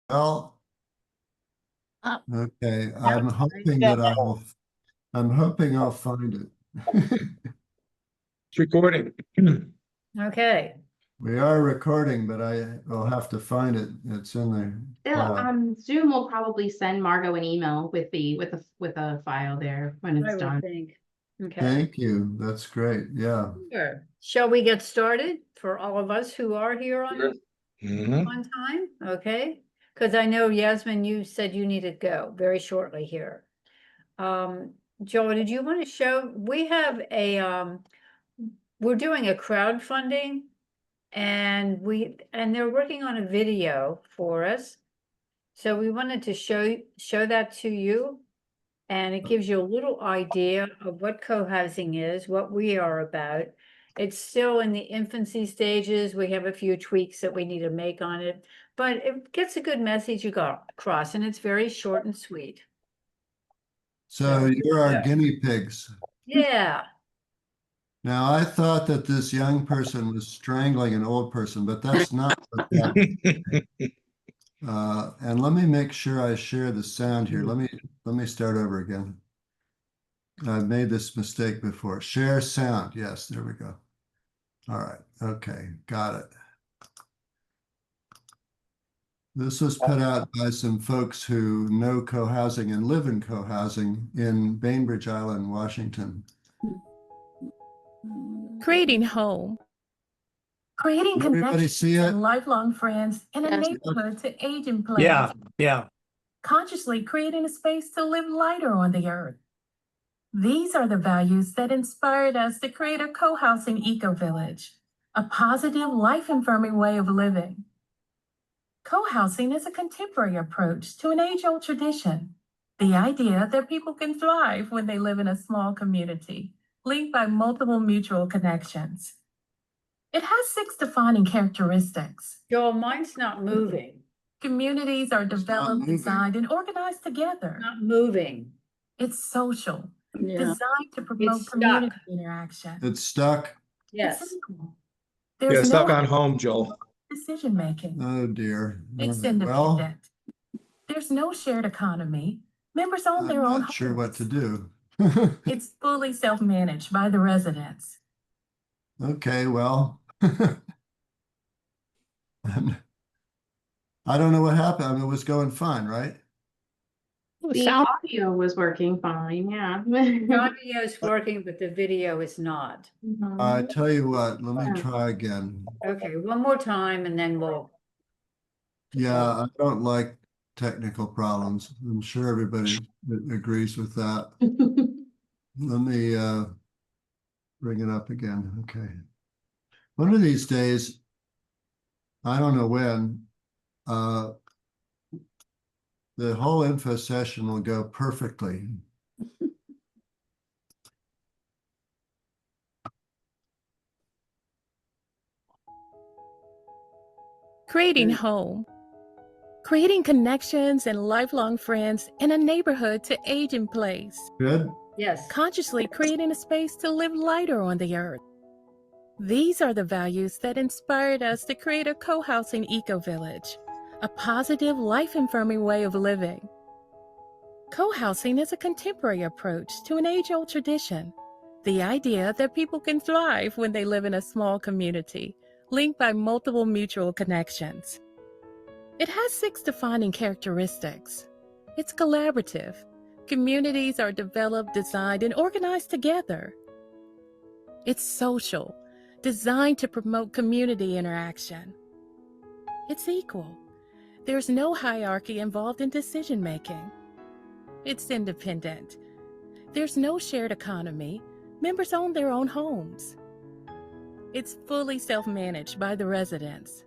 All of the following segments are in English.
Well, Uh, okay. no, I'm hoping I'll find it. It's recording. Okay. We are recording, but I will have to find it. It's in the Still, cloud. Zoom will probably send Margot an email with a file there when I it's would done. think. Okay. Thank you. That's great. Yeah. Sure. Shall we get started for all of us who are here Sure. Mhm. on time? Okay. Because I know Yasmin, you said you needed to go very shortly here. Joe, did you want to show? We have we're doing a crowdfunding and they're working on a video for us. So we wanted to show that to you. And it gives you a little idea of what co-housing is, what we are about. It's still in the infancy stages. We have a few tweaks that we need to make on it, but it gets a good message across, and it's very short and sweet. So you're our guinea pigs. Yeah. Now, I thought that this young person was strangling an old person, but that's not what happened. And let me make sure I share the sound here. Let me start over again. I've made this mistake before. Share sound. Yes, there we go. All right. Okay, got it. This was put out by some folks who know co-housing and live in co-housing in Bainbridge Island, Washington. Creating home. Creating Everybody see connections it? and lifelong friends in a Yes. neighborhood to age in place. Yeah. Consciously creating a space to live lighter on the earth. These are the values that inspired us to create a co-housing eco-village, a positive, life-affirming way of living. Co-housing is a contemporary approach to an age-old tradition. The idea that people can thrive when they live in a small community, linked by multiple mutual connections. It has 6 defining characteristics. Joel, mine's not moving. Communities are developed, moving. designed, and organized together. Not moving. It's social, Yeah. designed to promote It's community stuck. interaction. It's stuck. Yes. It's equal. Yeah, There's stuck no on home, Joel. decision making. Oh dear. It's All right. Well, independent. There's no shared economy. Members own I'm their own not sure what to homes. do. It's fully self-managed by the residents. Okay, well, I don't know what happened. I mean, it was going fine, right? The audio was working fine, yeah. The audio is working, but the video is not. I tell you what, let me try again. Okay, one more time and then we'll. Yeah, I don't like technical problems. I'm sure everybody agrees with that. Let me bring it up again. Okay. One of these days, I don't know when, the whole info session will go perfectly. Creating home. Creating connections and lifelong friends in a neighborhood to age in place. Good? Yes. Consciously creating a space to live lighter on the earth. These are the values that inspired us to create a co-housing eco-village, a positive, life-affirming way of living. Co-housing is a contemporary approach to an age-old tradition. The idea that people can thrive when they live in a small community, linked by multiple mutual connections. It has 6 defining characteristics. It's collaborative. Communities are developed, designed, and organized together. It's social, designed to promote community interaction. It's equal. There's no hierarchy involved in decision making. It's independent. There's no shared economy. Members own their own homes. It's fully self-managed by the residents.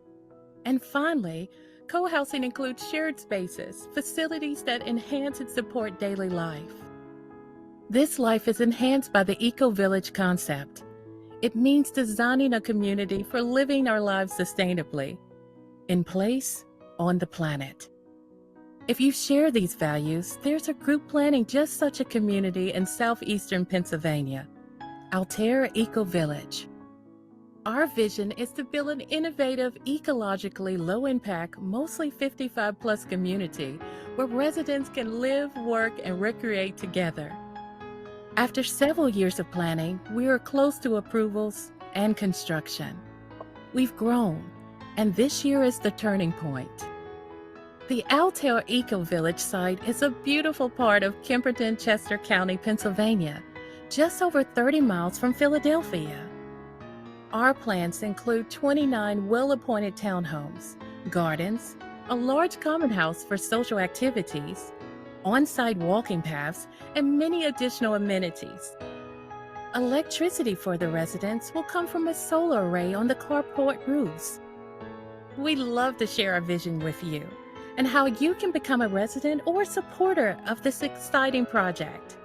And finally, co-housing includes shared spaces, facilities that enhance and support daily life. This life is enhanced by the EcoVillage concept. It means designing a community for living our lives sustainably, in place, on the planet. If you share these values, there's a group planning just such a community in southeastern Pennsylvania, Altair EcoVillage. Our vision is to build an innovative, ecologically low-impact, mostly 55-plus community where residents can live, work, and recreate together. After several years of planning, we are close to approvals and construction. We've grown, and this year is the turning point. The Altair EcoVillage site is a beautiful part of Kemperton, Chester County, Pennsylvania, just over 30 miles from Philadelphia. Our plans include 29 well-appointed townhomes, gardens, a large common house for social activities, on-site walking paths, and many additional amenities. Electricity for the residents will come from a solar array on the carport roofs. We'd love to share our vision with you and how you can become a resident or supporter of this exciting project.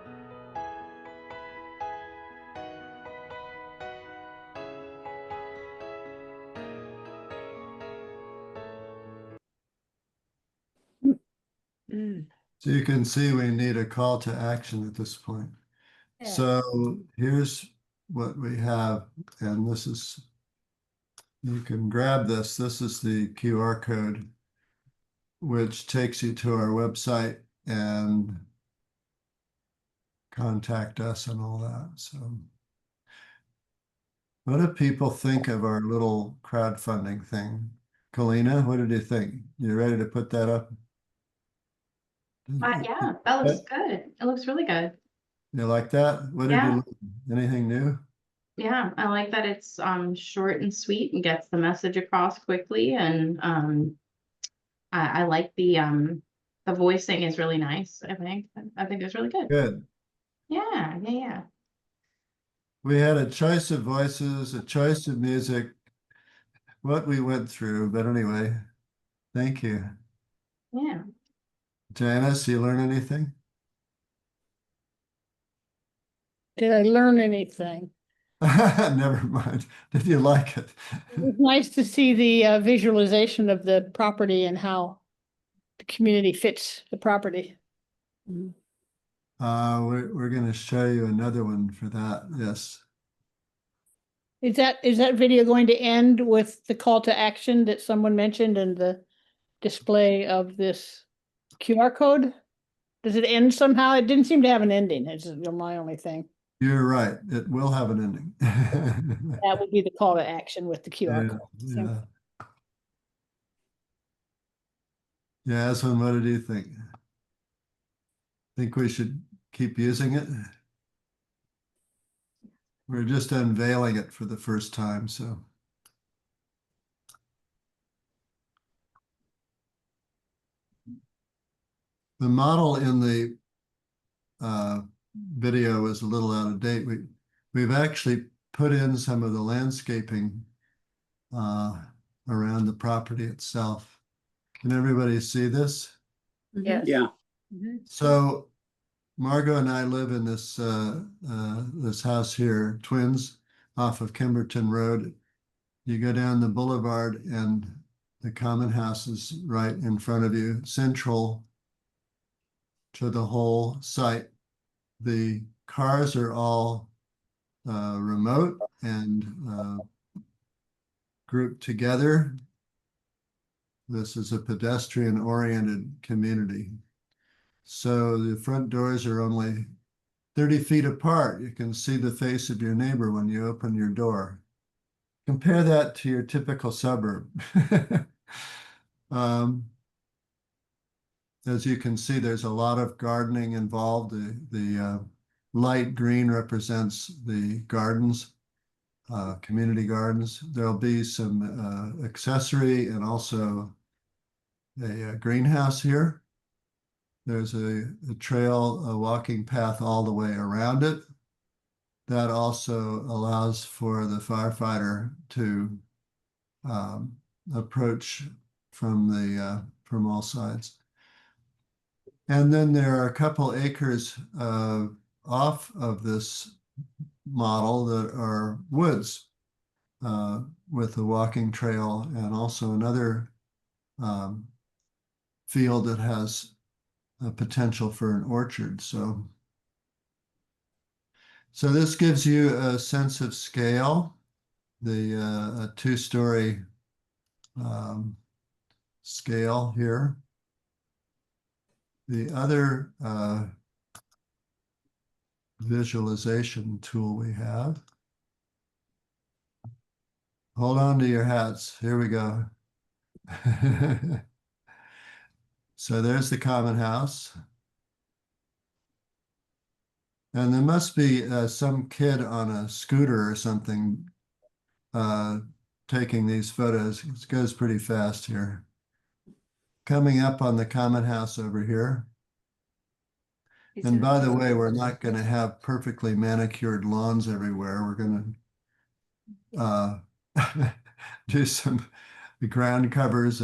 So you can see we need a call to action at this point. Yeah. So here's what we have, and this is, you can grab this. This is the QR code, which takes you to our website and contact us and all that. So what do people think of our little crowdfunding thing? Kalina, what did you think? You ready to put that up? Yeah, that looks good. It looks really good. You like that? What did Yeah. you learn? Anything new? Yeah, I like that it's short and sweet and gets the message across quickly, and I like the voicing is really nice. I think it's really good. Good. Yeah. We had a choice of voices, a choice of music, what we went through, but anyway, thank you. Yeah. Janice, you learn anything? Did I learn anything? Never mind. Did you like it? It was nice to see the visualization of the property and how the community fits the property. We're going to show you another one for that. Yes. Is that video going to end with the call to action that someone mentioned and the display of this QR code? Does it end somehow? It didn't seem to have an ending. It's my only thing. You're right. It will have an ending. That would be the call to action with the QR code. Yeah. Yasmin, what did you think? Think we should keep using it? We're just unveiling it for the first time, so. The model in the video is a little out of date. We've actually put in some of the landscaping around the property itself. Can everybody see this? Yes. Yeah. Mhm. So Margot and I live in this this house here, Twins, off of Kimberton Road. You go down the boulevard and the common house is right in front of you, central to the whole site. The cars are all remote and grouped together. This is a pedestrian-oriented community. So the front doors are only 30 feet apart. You can see the face of your neighbor when you open your door. Compare that to your typical suburb. As you can see, there's a lot of gardening involved. The light green represents the gardens, community gardens. There'll be some accessory and also a greenhouse here. There's a trail, a walking path all the way around it. That also allows for the firefighter to approach from all sides. And then there are a couple acres off of this model that are woods with a walking trail and also another field that has a potential for an orchard. So this gives you a sense of scale. a two-story scale here. The other visualization tool we have. Hold on to your hats. Here we go. So there's the common house. And there must be some kid on a scooter or something taking these photos. It goes pretty fast here. Coming up on the common house over here. And by the way, we're not going to have perfectly manicured lawns everywhere. We're going to do some ground covers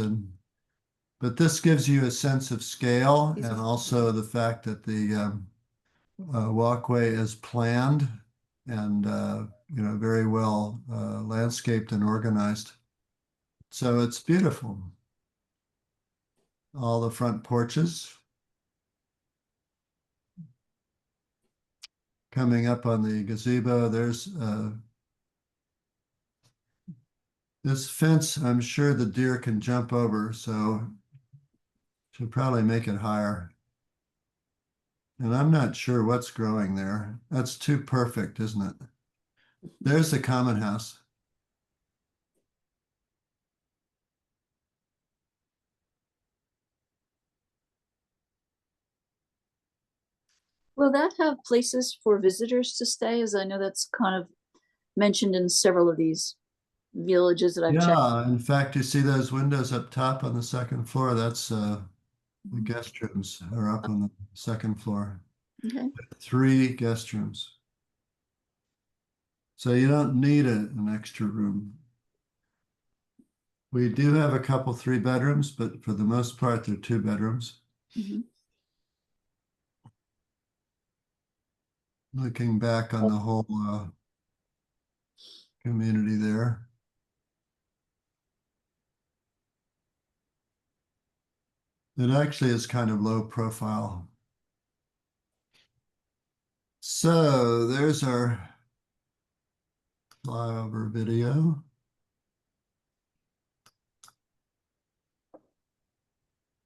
but this gives you a sense of scale and also the fact that the walkway is planned and very well landscaped and organized. So it's beautiful. All the front porches. Coming up on the gazebo, there's this fence. I'm sure the deer can jump over, so should probably make it higher. And I'm not sure what's growing there. That's too perfect, isn't it? There's the common house. Will that have places for visitors to stay? As I know that's kind of mentioned in several of these villages that I've checked. Yeah, in fact, you see those windows up top on the second floor. That's the guest rooms are up on the second floor. Okay. 3 guest rooms. So you don't need an extra room. We do have a couple 3 bedrooms, but for the most part, they're 2 bedrooms. Mhm. Looking back on the whole community there. It actually is kind of low profile. So there's our flyover video.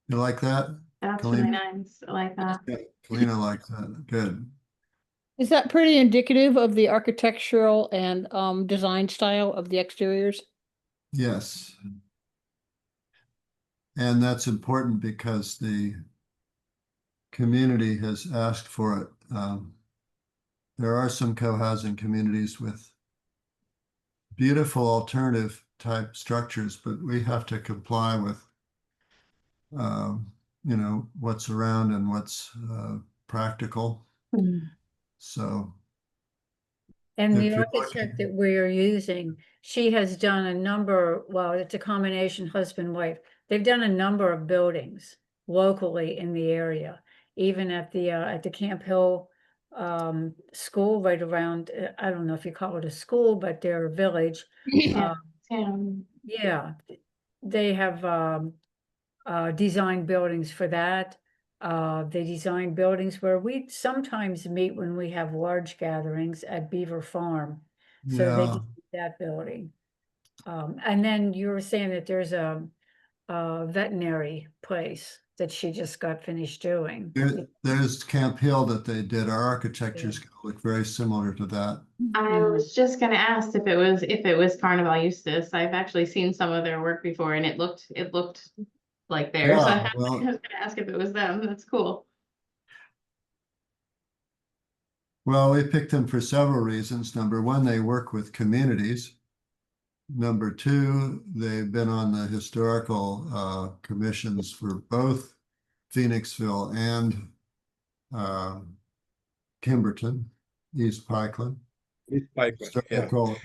You like that? That's Colleen? really nice. I like that. Yeah, Kalina likes that. Good. Is that pretty indicative of the architectural and design style of the exteriors? Yes. And that's important because the community has asked for it. There are some co-housing communities with beautiful alternative type structures, but we have to comply with, what's around and what's practical. So. And if the you're architect looking- that we're using, she has done a number, well, it's a combination husband-wife. They've done a number of buildings locally in the area, even at the Camp Hill school right around, I don't know if you call it a school, but their village. Yeah. Yeah, they have designed buildings for that. They design buildings where we sometimes meet when we have large gatherings at Beaver Farm. So they Yeah, did that building. And then you were saying that there's a veterinary place that she just got finished doing. there's Camp Hill that they did. Our architecture is going to look very similar to that. I was just gonna ask if it was Carnival Eustace. I've actually seen some of their work before and it looked like theirs. Yeah, I well, was gonna ask if it was them. That's cool. well, we picked them for several reasons. Number one, they work with communities. Number two, they've been on the historical commissions for both Phoenixville and Kimberton, East Pikeland. East Pikeland, yeah. Historical.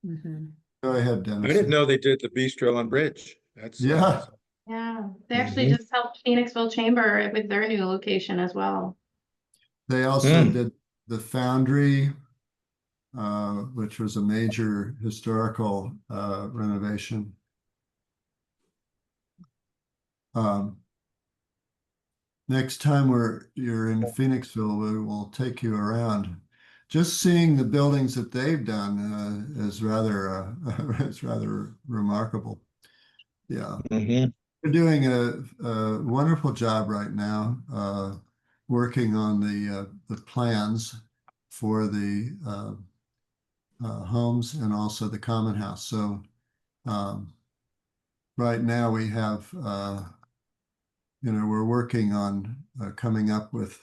Mhm. Go ahead, I Dennis. didn't know they did the bistro on Bridge. That's Yeah. Yeah, they actually Mhm. just helped Phoenixville Chamber with their new location as well. They also Mm. did the Foundry, which was a major historical renovation. Next time you're in Phoenixville, we will take you around. just seeing the buildings that they've done is rather it's rather remarkable. Yeah, Mhm. they're doing a wonderful job right now, working on the plans for the homes and also the common house. So right now we have, we're working on coming up with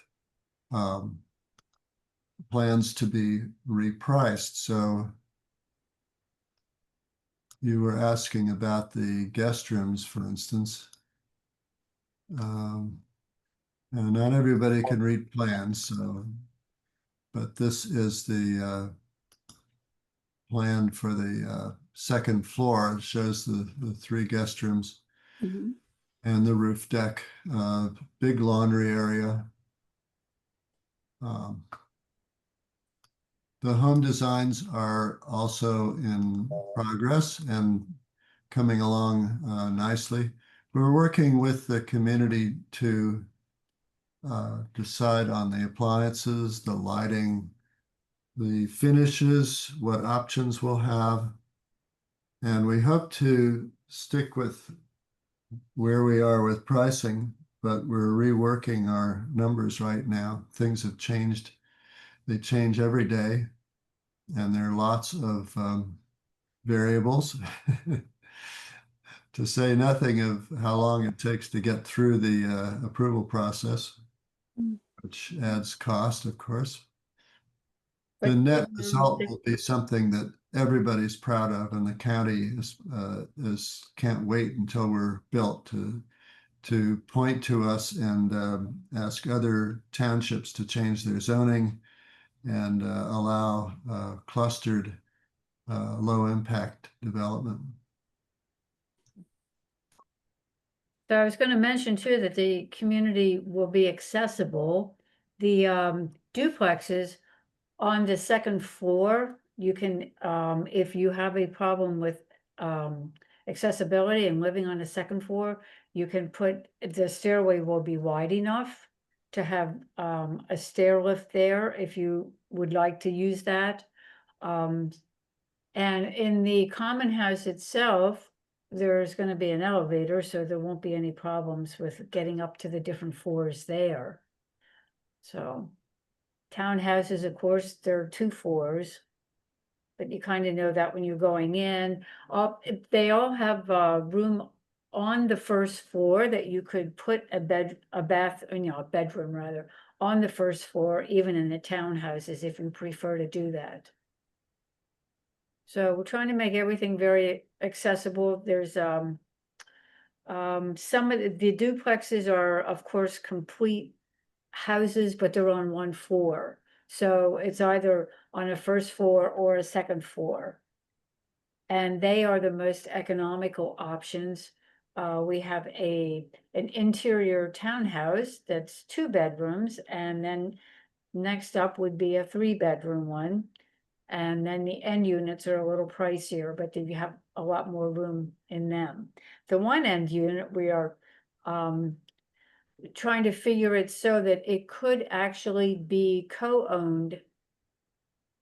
plans to be repriced. So you were asking about the guest rooms, for instance. And not everybody can read plans, so, but this is the plan for the second floor. It shows the three guest rooms Mhm. and the roof deck, big laundry area. The home designs are also in progress and coming along nicely. We're working with the community to decide on the appliances, the lighting, the finishes, what options we'll have. And we hope to stick with where we are with pricing, but we're reworking our numbers right now. Things have changed. They change every day, and there are lots of variables, to say nothing of how long it takes to get through the approval process, which adds cost, of course. The But, net um, result the- will be something that everybody's proud of, and the county is can't wait until we're built to point to us and ask other townships to change their zoning and allow clustered low impact development. So I was going to mention too that the community will be accessible. The duplexes on the second floor, you can, if you have a problem with accessibility and living on the second floor, you can put, the stairway will be wide enough to have a stair lift there if you would like to use that. And in the common house itself, there's going to be an elevator, so there won't be any problems with getting up to the different floors there. So townhouses, of course, there are 2 floors, but you kind of know that when you're going in. They all have room on the first floor that you could put a bedroom rather, on the first floor, even in the townhouses, if you prefer to do that. So we're trying to make everything very accessible. There's some of the duplexes are, of course, complete houses, but they're on 1 floor. So it's either on a first floor or a second floor. And they are the most economical options. We have an interior townhouse that's 2 bedrooms, and then next up would be a 3-bedroom one. And then the end units are a little pricier, but you have a lot more room in them. The one end unit, we are trying to figure it so that it could actually be co-owned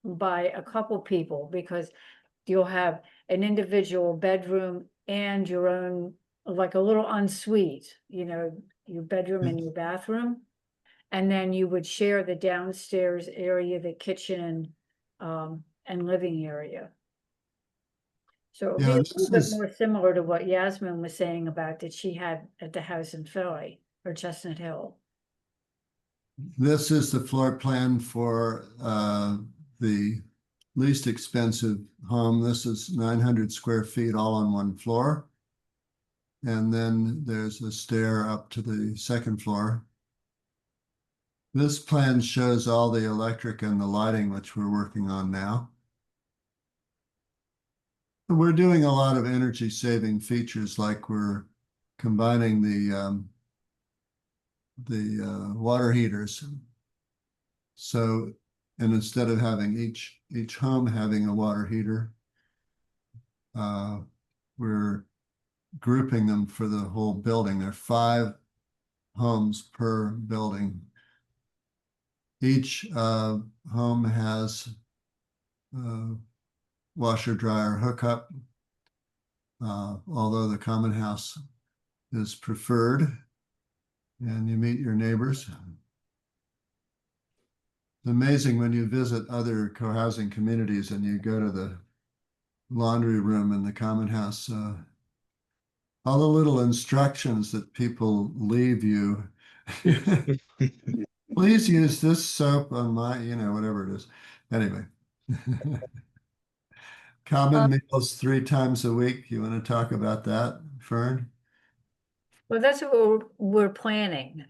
by a couple people, because you'll have an individual bedroom and your own, like a little ensuite, your bedroom and your bathroom. And then you would share the downstairs area, the kitchen, and living area. So it would be Yeah, a this little bit is more similar to what Yasmin was saying about that she had at the house in Philly or Chestnut Hill. this is the floor plan for the least expensive home. This is 900 square feet all on 1 floor. And then there's a stair up to the second floor. This plan shows all the electric and the lighting, which we're working on now. We're doing a lot of energy saving features, like we're combining the water heaters. So, and instead of having each home having a water heater, we're grouping them for the whole building. There are 5 homes per building. Each home has washer dryer hookup, although the common house is preferred, and you meet your neighbors. It's amazing when you visit other co-housing communities and you go to the laundry room in the common house, all the little instructions that people leave you. Please use this soap on my, whatever it is. Anyway. Common meals 3 times a week. You want to talk about that, Fern? Well, that's what we're planning,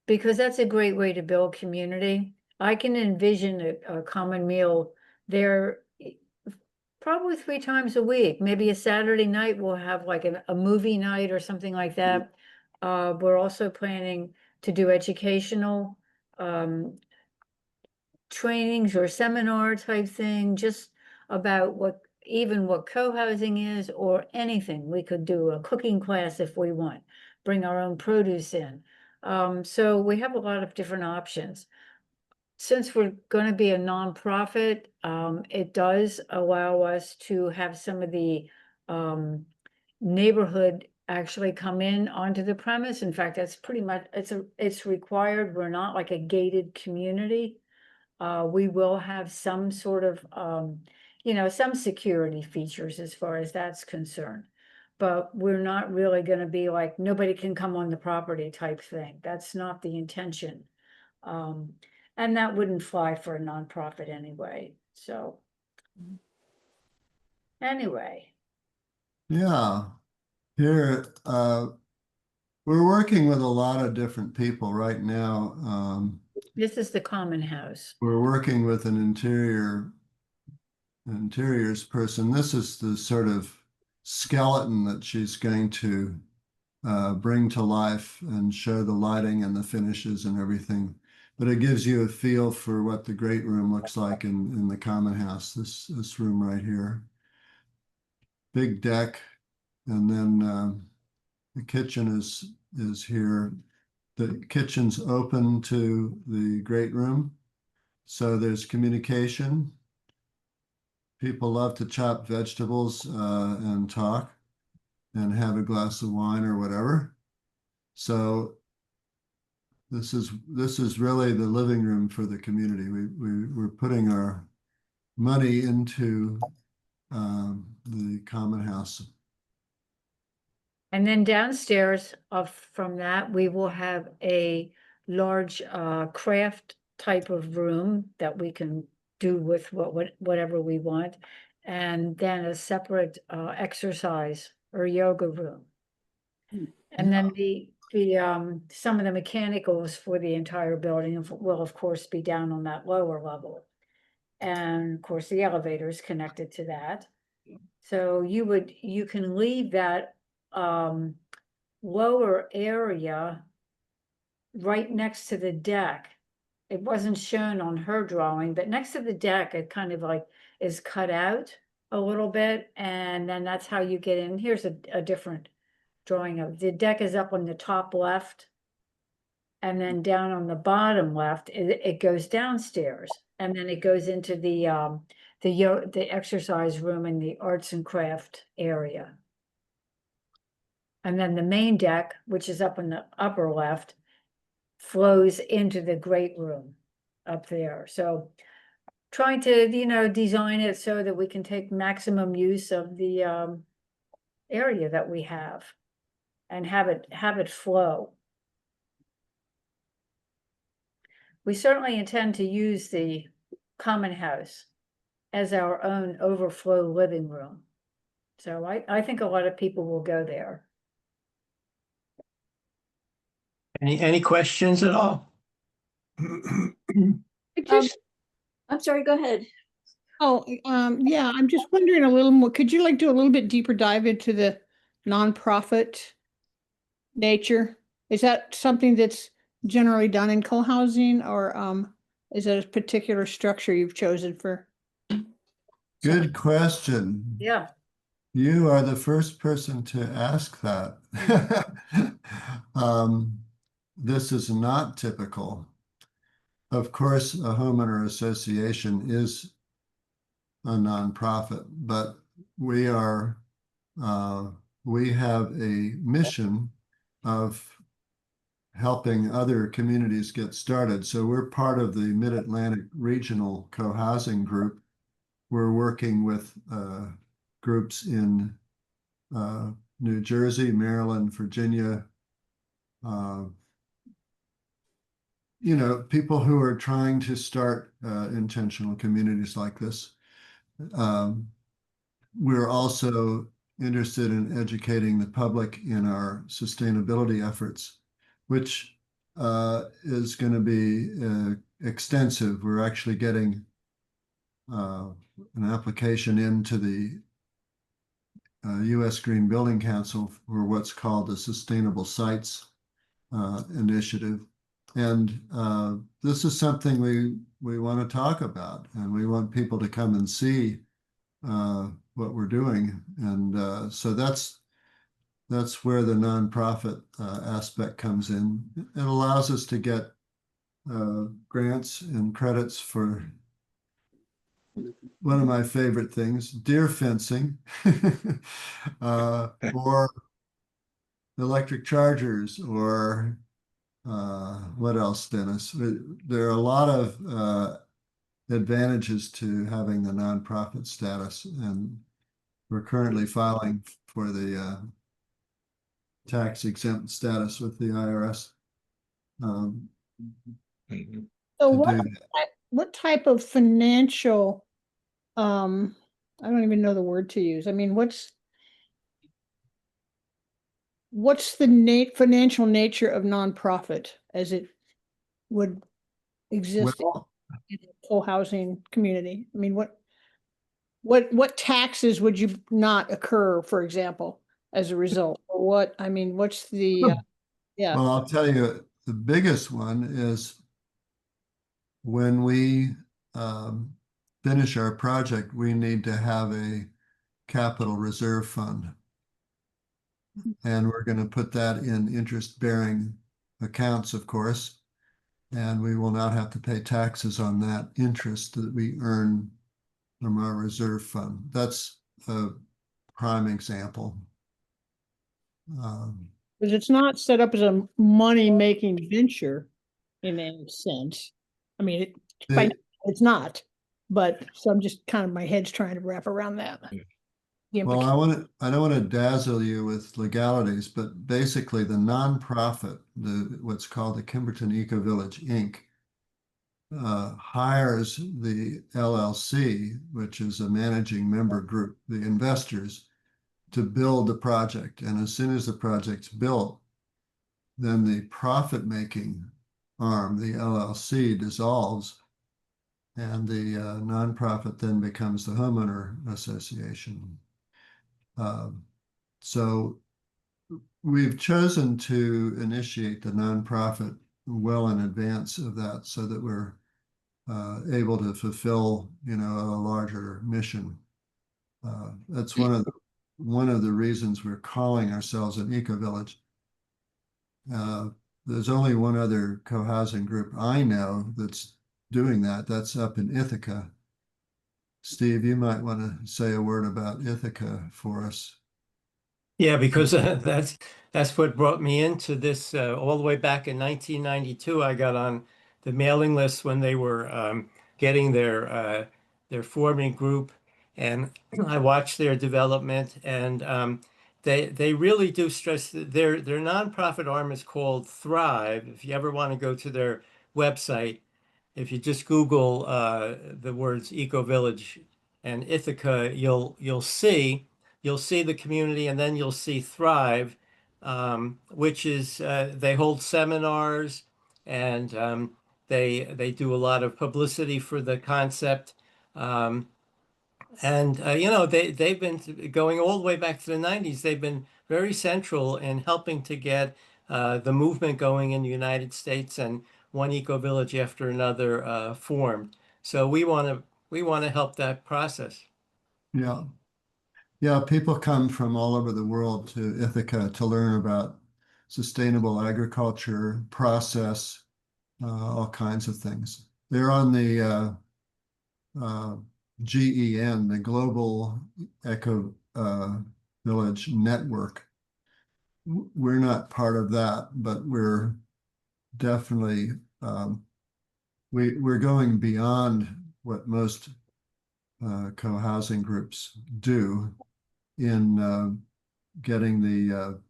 because that's a great way to build community. I can envision a common meal there probably 3 times a week. Maybe a Saturday night we'll have like a movie night or something like that. We're also planning to do educational trainings or seminar type thing, just about what co-housing is, or anything. We could do a cooking class if we want, bring our own produce in. So we have a lot of different options. Since we're going to be a nonprofit, it does allow us to have some of the neighborhood actually come in onto the premise. In fact, that's pretty much, it's required. We're not like a gated community. We will have some sort of, some security features as far as that's concerned. But we're not really going to be like, nobody can come on the property type thing. That's not the intention. And that wouldn't fly for a nonprofit anyway. So anyway. Yeah. Here, we're working with a lot of different people right now. This is the common house. We're working with an interiors person. This is the sort of skeleton that she's going to bring to life and show the lighting and the finishes and everything. But it gives you a feel for what the great room looks like in the common house, this room right here. Big deck, and then the kitchen is here. The kitchen's open to the great room, so there's communication. People love to chop vegetables and talk and have a glass of wine or whatever. So this is really the living room for the community. We're putting our money into the common house. And then downstairs from that, we will have a large craft type of room that we can do with whatever we want. And then a separate exercise or yoga room. And then some of the mechanicals for the entire building will of course be down on that lower level. And of course the elevator is connected to that. So you can leave that lower area right next to the deck. It wasn't shown on her drawing, but next to the deck, it kind of like is cut out a little bit. And then that's how you get in. Here's a different drawing of the deck is up on the top left. And then down on the bottom left, it goes downstairs. And then it goes into the exercise room and the arts and craft area. And then the main deck, which is up in the upper left, flows into the great room up there. So trying to, design it so that we can take maximum use of the area that we have and have it flow. We certainly intend to use the common house as our own overflow living room. So I think a lot of people will go there. Any questions at all? I I'm sorry, go ahead. yeah, I'm just wondering a little more. Could you do a little bit deeper dive into the nonprofit nature? Is that something that's generally done in co-housing, or is it a particular structure you've chosen for? Good question. Yeah. You are the first person to ask that. This is not typical. of course, a homeowner association is a nonprofit, but we are, we have a mission of helping other communities get started. So we're part of the Mid-Atlantic Regional Co-Housing Group. We're working with groups in New Jersey, Maryland, Virginia, you know, people who are trying to start intentional communities like this. We're also interested in educating the public in our sustainability efforts, which is going to be extensive. We're actually getting an application into the U.S. Green Building Council for what's called the Sustainable Sites Initiative. And this is something we want to talk about, and we want people to come and see what we're doing. And so that's where the nonprofit aspect comes in. It allows us to get grants and credits for one of my favorite things, deer fencing, or electric chargers, or what else, Dennis? There are a lot of advantages to having the nonprofit status, and we're currently filing for the tax exempt status with the IRS. So to what type of financial, I don't even know the word to use. I mean, what's the financial nature of nonprofit as it would exist Well, in a co-housing community? I mean, what taxes would you not occur, for example, as a result? Or what, I mean, what's the, yeah, well, I'll tell you, the biggest one is when we finish our project, we need to have a capital reserve fund. And we're going to put that in interest-bearing accounts, of course, and we will not have to pay taxes on that interest that we earn from our reserve fund. That's a prime example. because it's not set up as a money-making venture in any sense. I mean, it's not, but so I'm just kind of, my head's trying to wrap around that. Well, I don't want to dazzle you with legalities, but basically the nonprofit, what's called the Kimberton EcoVillage Inc., hires the LLC, which is a managing member group, the investors, to build the project. And as soon as the project's built, then the profit-making arm, the LLC, dissolves, and the nonprofit then becomes the homeowner association. So we've chosen to initiate the nonprofit well in advance of that, so that we're able to fulfill, you know, a larger mission. That's one of the reasons we're calling ourselves an EcoVillage. There's only one other co-housing group I know that's doing that. That's up in Ithaca. Steve, you might want to say a word about Ithaca for us. Yeah, because that's what brought me into this all the way back in 1992. I got on the mailing list when they were getting their forming group, and I watched their development. And they really do stress that their nonprofit arm is called Thrive. If you ever want to go to their website, if you just Google the words EcoVillage and Ithaca, you'll see the community, and then you'll see Thrive, which is they hold seminars, and they do a lot of publicity for the concept. And you know, they've been going all the way back to the 90s. They've been very central in helping to get the movement going in the United States, and one eco-village after another formed. So we want to help that process. Yeah. Yeah, people come from all over the world to Ithaca to learn about sustainable agriculture, process, all kinds of things. They're on the GEN, the Global Eco Village Network. We're not part of that, but we're definitely we're going beyond what most co-housing groups do in getting the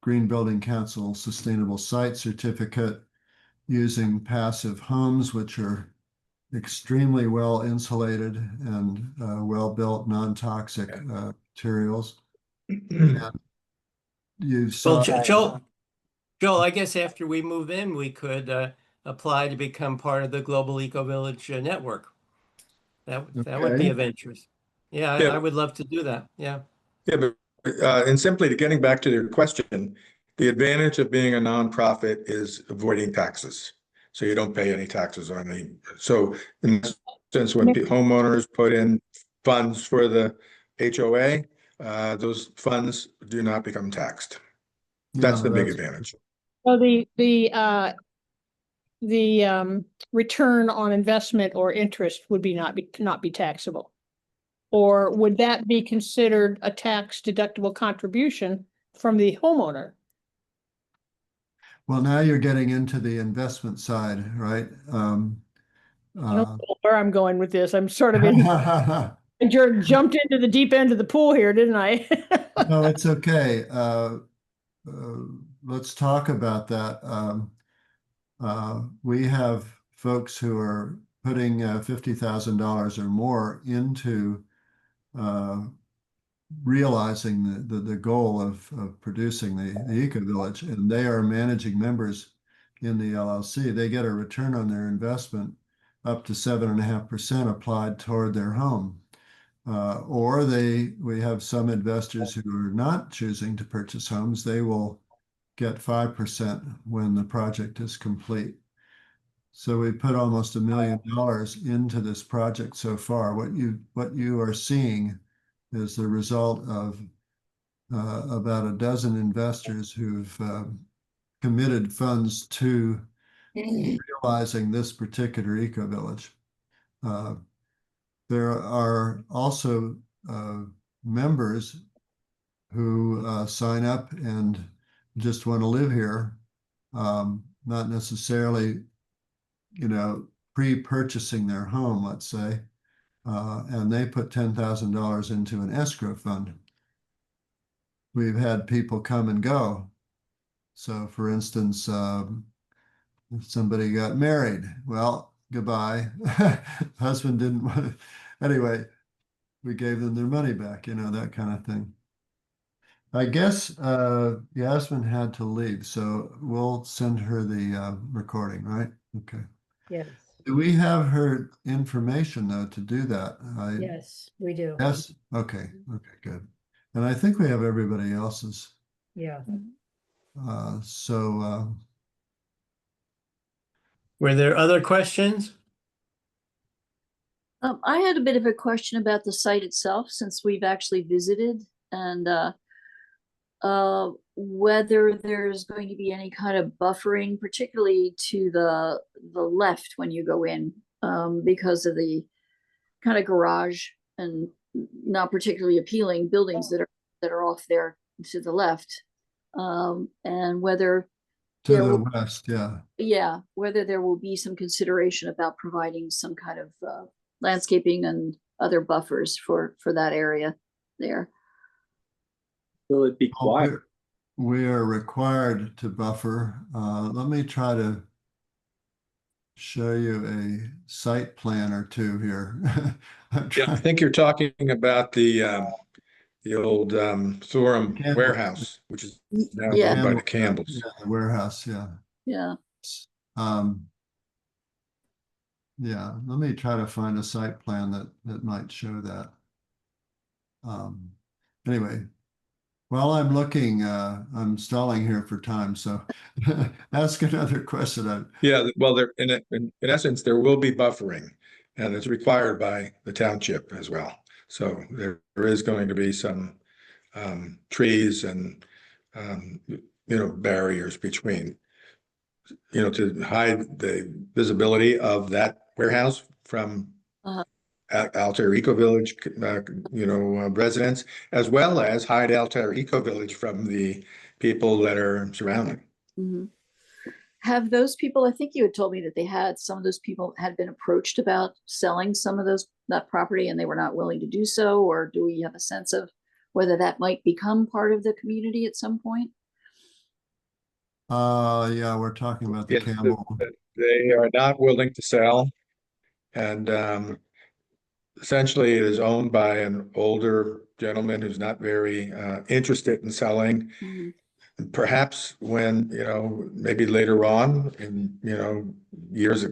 Green Building Council Sustainable Site Certificate, using passive homes, which are extremely well insulated and well built, non-toxic materials. And you Well, saw Joel, I guess after we move in, we could apply to become part of the Global EcoVillage network. That would be Okay. of interest. Yeah, Yeah. I would love to do that. Yeah. Yeah, but and simply getting back to your question, the advantage of being a nonprofit is avoiding taxes. So you don't pay any taxes on any. So in that sense, when homeowners put in funds for the HOA, those funds do not become taxed. That's the big advantage. So the return on investment or interest would not be taxable. Or would that be considered a tax deductible contribution from the homeowner? Well, now you're getting into the investment side, right? I don't know where I'm going with this. I'm sort of in, I jumped into the deep end of the pool here, didn't I? No, it's okay. Let's talk about that. We have folks who are putting $50,000 or more into realizing the goal of producing the EcoVillage, and they are managing members in the LLC. They get a return on their investment up to 7.5% applied toward their home. Or we have some investors who are not choosing to purchase homes. They will get 5% when the project is complete. So we put almost $1 million into this project so far. What you are seeing is the result of about a dozen investors who've committed funds to realizing this particular EcoVillage. There are also members who sign up and just want to live here, not necessarily, pre-purchasing their home, let's say, and they put $10,000 into an escrow fund. We've had people come and go. So, for instance, if somebody got married, well, goodbye. Husband didn't want to. Anyway, we gave them their money back, that kind of thing. I guess Yasmin had to leave, so we'll send her the recording, right? Okay. Yes, Do we have her information, though, to do that? yes, we do. Yes? Okay, good. And I think we have everybody else's. Yeah. Were there other questions? I had a bit of a question about the site itself, since we've actually visited, and whether there's going to be any kind of buffering, particularly to the left when you go in, because of the kind of garage and not particularly appealing buildings that are off there to the left, and whether to the west, yeah, whether there will be some consideration about providing some kind of landscaping and other buffers for that area there. Will it be quiet? We are required to buffer. Let me try to show you a site plan or two here. Yeah, I think you're talking about the old Thorham Campbell. warehouse, which is now Yeah. owned by the Campbells. Yeah, the warehouse, yeah. Yeah. Yeah, let me try to find a site plan that might show that. Anyway, while I'm looking, I'm stalling here for time, so ask another question. Yeah, well, there in essence, there will be buffering, and it's required by the township as well. So there is going to be some trees and barriers between. to hide the visibility of that warehouse from Uh-huh. Altair EcoVillage, residents, as well as hide Altair EcoVillage from the people that are surrounding. Mhm. Have those people, I think you had told me that some of those people had been approached about selling some of that property and they were not willing to do so, or do we have a sense of whether that might become part of the community at some point? Yeah, we're talking about the Yes, Campbell. they are not willing to sell, and essentially it is owned by an older gentleman who's not very interested in selling. Mhm. Perhaps when, maybe later on in, years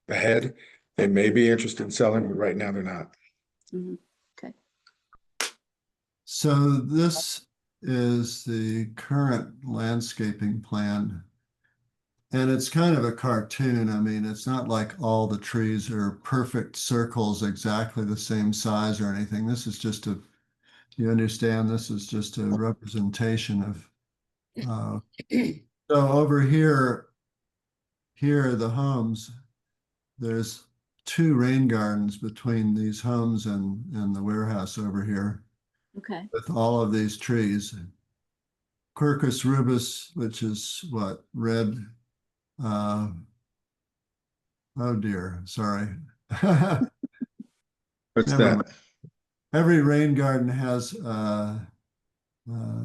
ahead, they may be interested in selling, but right now they're not. Mhm. Okay. So this is the current landscaping plan. And it's kind of a cartoon. I mean, it's not like all the trees are perfect circles, exactly the same size or anything. This is just you understand, this is just a representation of, so over here are the homes. There's 2 rain gardens between these homes and the warehouse over here Okay. with all of these trees. Quercus rubus, which is what, red, oh dear, sorry. What's Never that? mind. Every rain garden has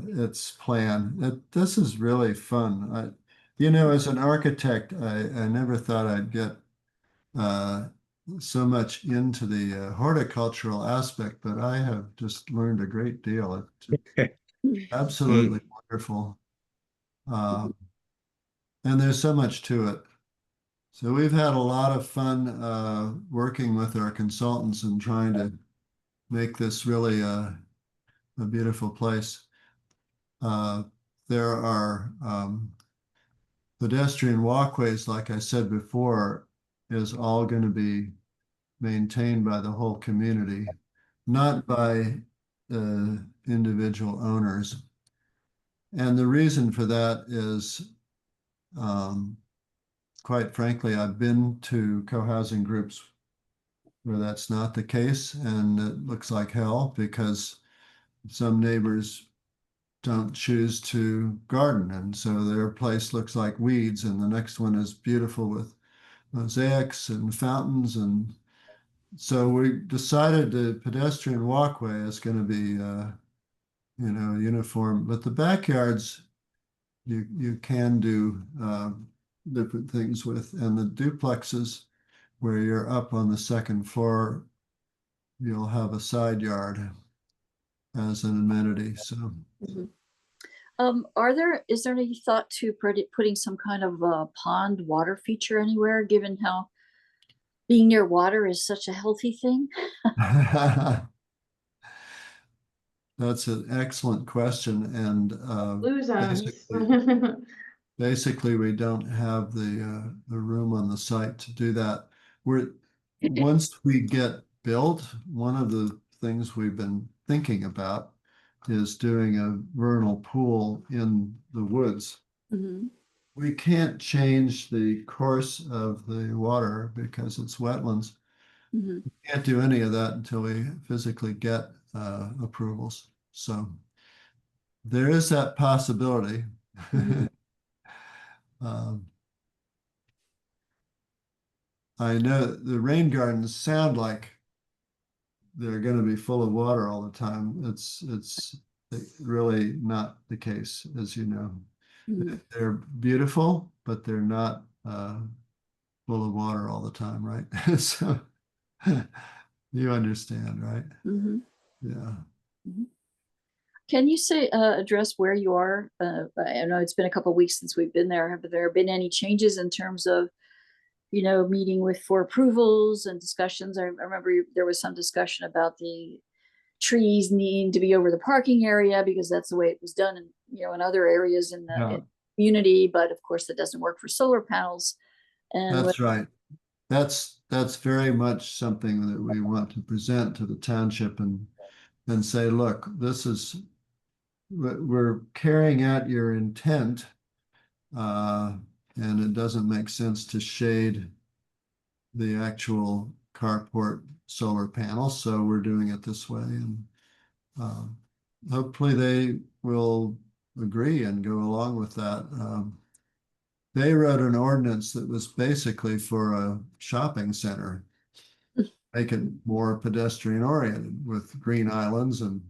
its plan. This is really fun. As an architect, I never thought I'd get uh, so much into the horticultural aspect, but I have just learned a great deal. It's absolutely wonderful. And there's so much to it. So we've had a lot of fun working with our consultants and trying to make this really a beautiful place. There are pedestrian walkways, like I said before, is all going to be maintained by the whole community, not by individual owners. And the reason for that is, quite frankly, I've been to co-housing groups where that's not the case, and it looks like hell because some neighbors don't choose to garden, and so their place looks like weeds, and the next one is beautiful with mosaics and fountains. And so we decided the pedestrian walkway is going to be uniform, but the backyards you can do different things with, and the duplexes where you're up on the second floor, you'll have a side yard as an amenity. So Mhm. Is there any thought to putting some kind of pond water feature anywhere, given how being near water is such a healthy thing? that's an excellent question. And Blue zones. basically we don't have the room on the site to do that. Once we get built, one of the things we've been thinking about is doing a vernal pool in the woods. Mhm. We can't change the course of the water because it's wetlands. Mhm. We can't do any of that until we physically get approvals. So there is that possibility. Mhm. Um, I know the rain gardens sound like they're going to be full of water all the time. It's really not the case, as you know. Mhm. They're beautiful, but they're not full of water all the time, right? So you understand, right? Mhm. Yeah. Mhm. Can you address where you are? I know it's been a couple of weeks since we've been there. Have there been any changes in terms of, meeting for approvals and discussions? I remember there was some discussion about the trees needing to be over the parking area because that's the way it was done in other areas in Yeah, the community. But of course, that doesn't work for solar panels. And that's right. That's very much something that we want to present to the township and say, look, we're carrying out your intent. and it doesn't make sense to shade the actual carport solar panels, so we're doing it this way, and hopefully they will agree and go along with that. They wrote an ordinance that was basically for a shopping center, make it more pedestrian oriented with green islands and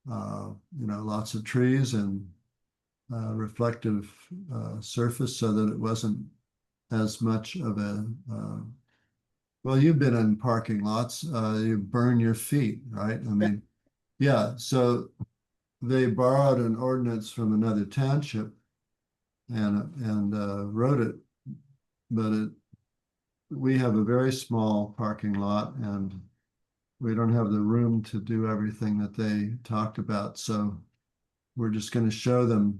lots of trees and reflective surface, so that it wasn't as much of a well, you've been in parking lots, you burn your feet, right? I mean, yeah, so they borrowed an ordinance from another township and wrote it, but we have a very small parking lot and we don't have the room to do everything that they talked about. So we're just going to show them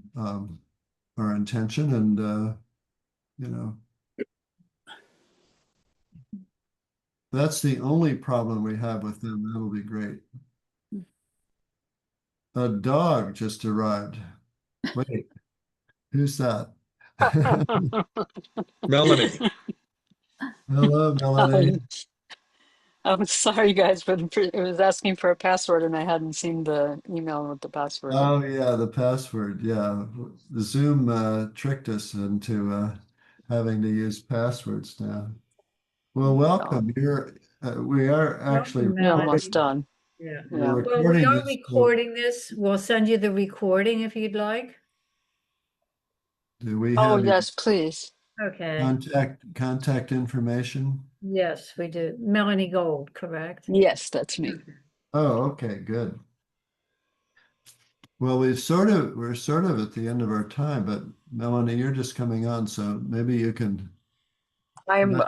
our intention, and that's the only problem we have with them. That'll be great. A dog just arrived. Wait, who's that? Melanie. Hello, Melanie. I'm sorry, guys, but it was asking for a password and I hadn't seen the email with the password. Oh yeah, the password. Yeah, Zoom tricked us into having to use passwords now. Well, welcome. We are actually Welcome, We're Melanie. almost done. Yeah. we're Yeah. Well, we recording are this. recording this. We'll send you the recording if you'd like. Do we Oh, have your yes, please. Okay. contact information? Yes, we do. Melanie Gold, correct? Yes, that's me. Oh, okay, good. Well, we're sort of at the end of our time, but Melanie, you're just coming on, so maybe you can. I'm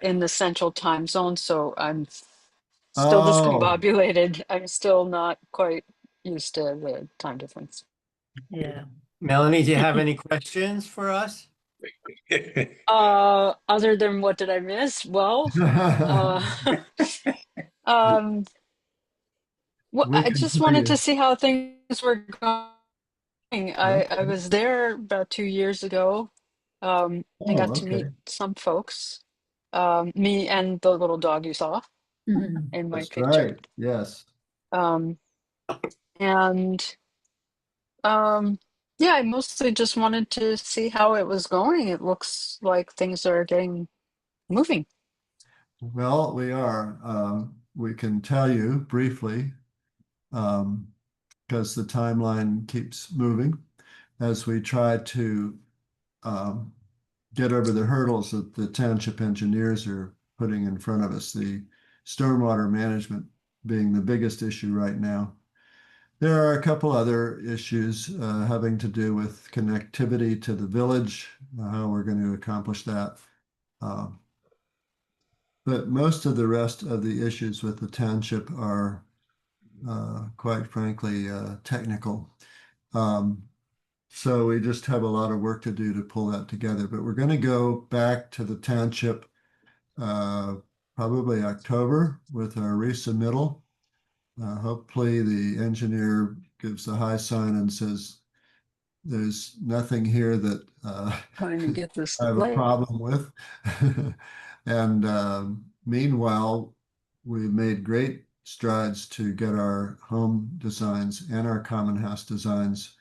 in the central time zone, so I'm still Oh, discombobulated. I'm still not quite used to the time difference. Yeah. Melanie, do you have any questions for us? Other than what did I miss? Well, um, well, we I can just tell wanted to you. see how things were going. I Okay. was there about 2 years ago. I Oh, got to okay. meet some folks. Me and the little dog you saw Mhm. in my That's picture. right. Yes. Um, and yeah, I mostly just wanted to see how it was going. It looks like things are getting moving. Well, we are. We can tell you briefly, because the timeline keeps moving as we try to um, get over the hurdles that the township engineers are putting in front of us, the stormwater management being the biggest issue right now. There are a couple other issues having to do with connectivity to the village, how we're going to accomplish that. But most of the rest of the issues with the township are, quite frankly, technical. So we just have a lot of work to do to pull that together. But we're going to go back to the township probably October with our resubmittal. Hopefully the engineer gives the high sign and says, there's nothing here that Trying to get this I have a laid. problem with. And meanwhile, we made great strides to get our home designs and our common house designs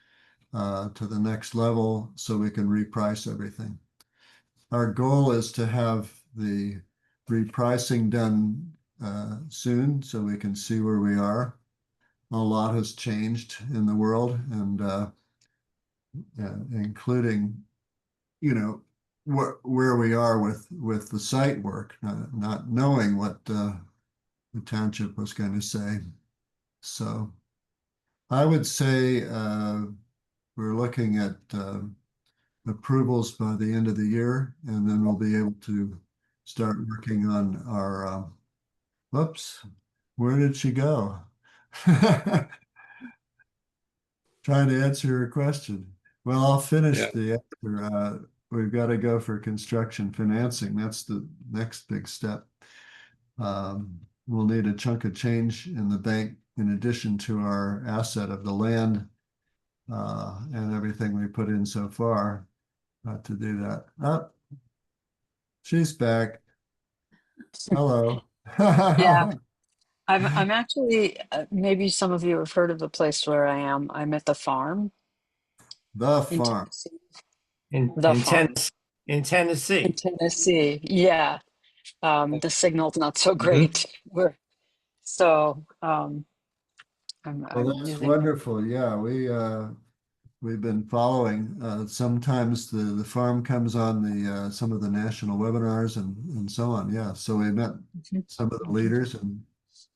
to the next level so we can reprice everything. Our goal is to have the repricing done soon so we can see where we are. A lot has changed in the world, and including, where we are with the site work, not knowing what the township was going to say. So I would say we're looking at approvals by the end of the year, and then we'll be able to start working on our, whoops, where did she go? Trying to answer your question. Well, I'll finish Yeah. the answer. We've got to go for construction financing. That's the next big step. We'll need a chunk of change in the bank in addition to our asset of the land and everything we put in so far. not to do that. Oh, she's back. Hello. Yeah. I'm actually, maybe some of you have heard of the place where I am. I'm at the farm The in farm. Tennessee. In The in farm Tennessee, in in Tennessee. Tennessee. Yeah. The signal's not so Mhm. great. So Well, I'm that's using. wonderful. Yeah, we've been following. Sometimes the farm comes on the some of the national webinars and so on. Yeah, so we met Mhm. some of the leaders, and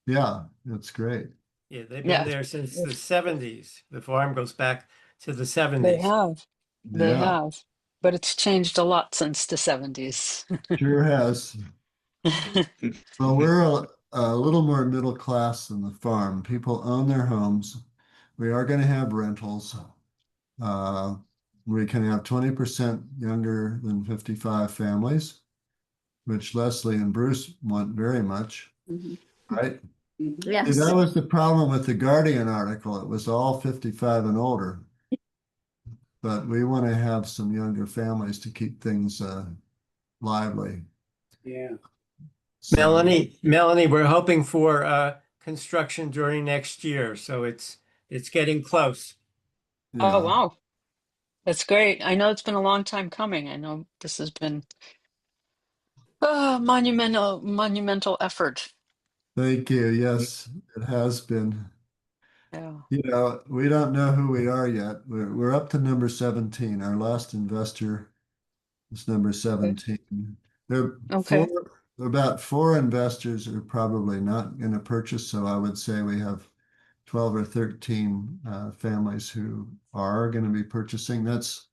yeah, it's great. Yeah, they've been Yeah, there since the 70s. The farm goes back to the they 70s. have. They Yeah, have. But it's changed a lot since the 70s. sure has. Well, we're a little more middle class than the farm. People own their homes. We are going to have rentals. Uh, we can have 20% younger than 55 families, which Leslie and Bruce want very much, Mhm. right? See, Yes. that was the problem with the Guardian article. It was all 55 and older. But we want to have some younger families to keep things lively. Yeah. So, Melanie, we're hoping for construction during next year, so it's getting close. Oh, yeah. wow. That's great. I know it's been a long time coming. I know this has been a monumental effort. Thank you. Yes, it has been. Yeah. You know, we don't know who we are yet. We're up to number 17. Our last investor is number 17. There are Okay. about four investors are probably not going to purchase. So I would say we have 12 or 13 families who are going to be purchasing. That's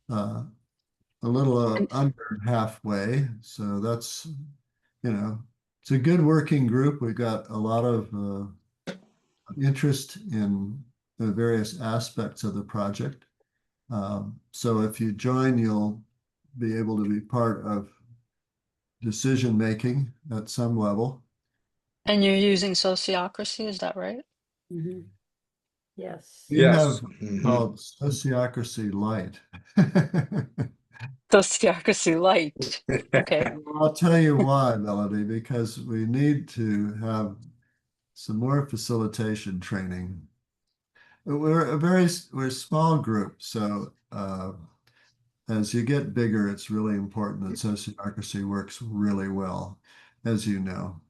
a little And under halfway. So that's, it's a good working group. We've got a lot of interest in the various aspects of the project. So if you join, you'll be able to be part of decision making at some level. and you're using sociocracy, is that right? Mhm. Yes. We Yes. have Mhm. called Sociocracy Light. Sociocracy light. Okay. I'll tell you why, Melody, because we need to have some more facilitation training. We're a small group, so as you get bigger, it's really important that sociocracy works really well, as you know.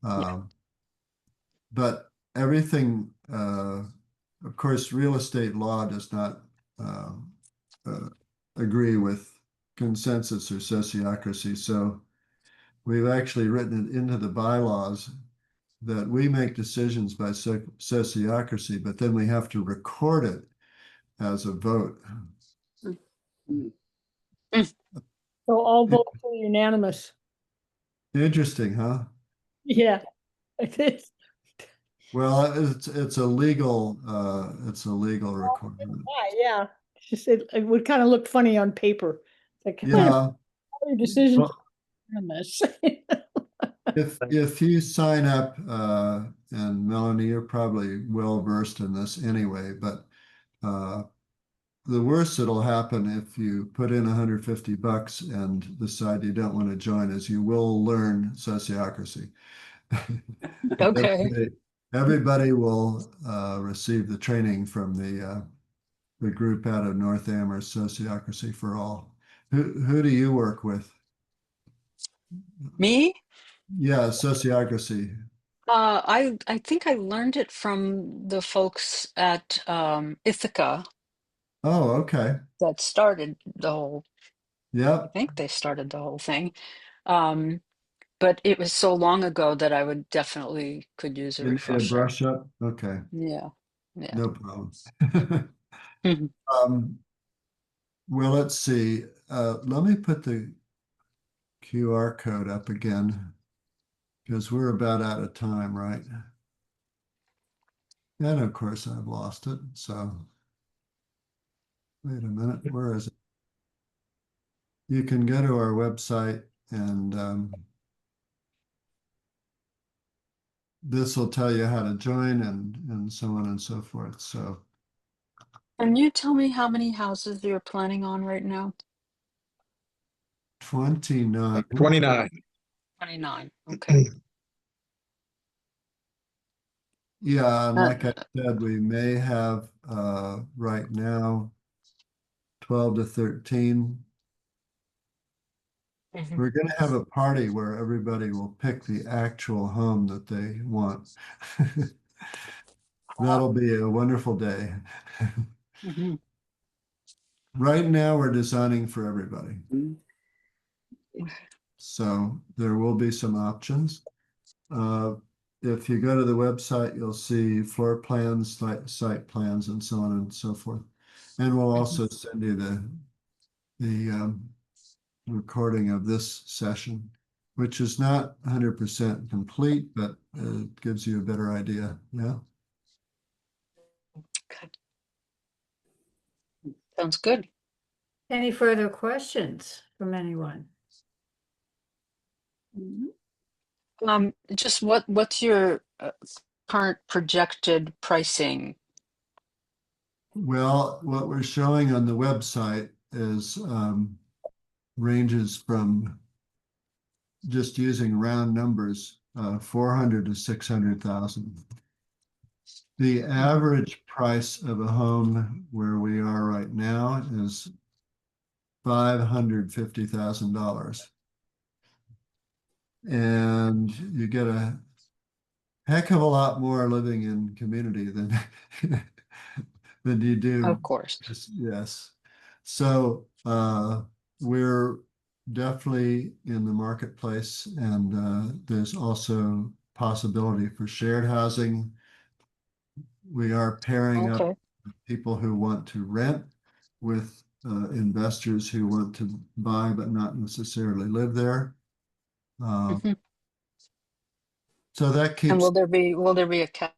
Yeah. But everything, of course, real estate law does not uh, agree with consensus or sociocracy. So we've actually written it into the bylaws that we make decisions by sociocracy, but then we have to record it as a vote. Mm. So all votes are unanimous. Interesting, huh? Yeah. It's- Well, it's a legal requirement. Yeah. It's just, it would kind of look funny on paper. Like, Yeah. all your decisions Well, are unanimous. if you sign up, and Melanie, you're probably well versed in this anyway, but the worst that'll happen if you put in $150 and decide you don't want to join is you will learn sociocracy. Okay. Everybody will receive the training from the group out of North Amherst, Sociocracy for All. Who do you work with? Me? Yeah, sociocracy. I think I learned it from the folks at Ithaca Oh, okay. that started the whole, I Yep. think they started the whole thing. Um, but it was so long ago that I would definitely could use a You need a refresher. brush up? Okay, Yeah. Yeah. no problem. Mhm. Well, let's see. Let me put the QR code up again because we're about out of time, right? And of course, I've lost it. So wait a minute. Where is it? You can go to our website and this will tell you how to join and so on and so forth. So Can you tell me how many houses you're planning on right now? 29. 29. 29. Okay. Yeah, and Uh, like I said, we may have right now 12 to 13. mhm. We're going to have a party where everybody will pick the actual home that they want. That'll be a wonderful day. Mhm. Right now, we're designing for everybody. Mhm. So there will be some options. If you go to the website, you'll see floor plans, site plans, and so on and so forth. And we'll also send you the recording of this session, which is not 100% complete, but it gives you a better idea. Yeah. Okay. Sounds good. Any further questions from anyone? Just what's your current projected pricing? Well, what we're showing on the website is ranges from, just using round numbers, 400 to 600,000. The average price of a home where we are right now is $550,000. And you get a heck of a lot more living in community than than you do. Of course. Yes. So we're definitely in the marketplace, and there's also possibility for shared housing. We are pairing up Okay. people who want to rent with investors who want to buy but not necessarily live there. Mhm. So that And keeps, will there be a cap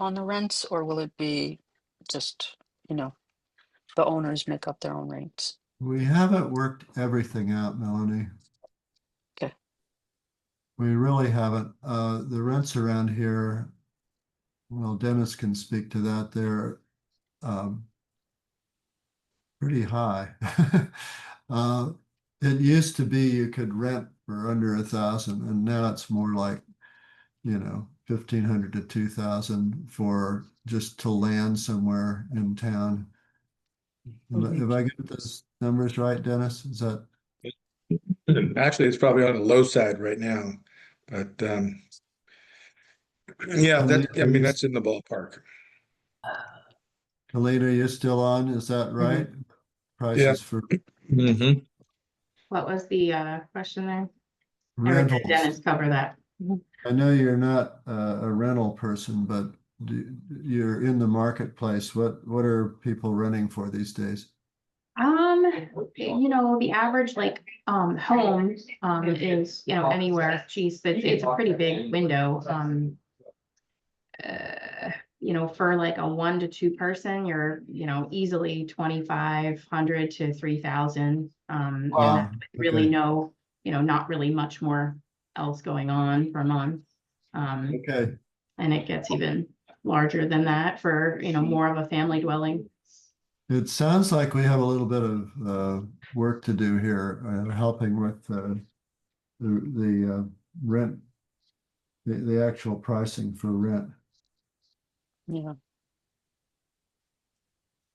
on the rents, or will it be just, the owners make up their own rates? we haven't worked everything out, Melanie. Okay. We really haven't. The rents around here, well, Dennis can speak to that. They're um, pretty high. It used to be you could rent for under 1,000, and now it's more like, 1,500 to 2,000 for just to land somewhere in town. If I get those numbers right, Dennis, is that? Actually, it's probably on the low side right now, but yeah, that's in the ballpark. Kalina, you're still on, is that right? Prices for Mm-hmm. What was the question there? Or did rentals. Dennis cover that? I know you're not a rental person, but you're in the marketplace. What are people renting for these days? The average home is, anywhere, geez, it's a pretty big window. For like a 1 to 2 person, you're, easily 2,500 to 3,000. Wow, Really okay. not really much more else going on per month. Okay, And it gets even larger than that for, more of a family dwelling. it sounds like we have a little bit of work to do here, helping with the rent, the actual pricing for rent. Yeah.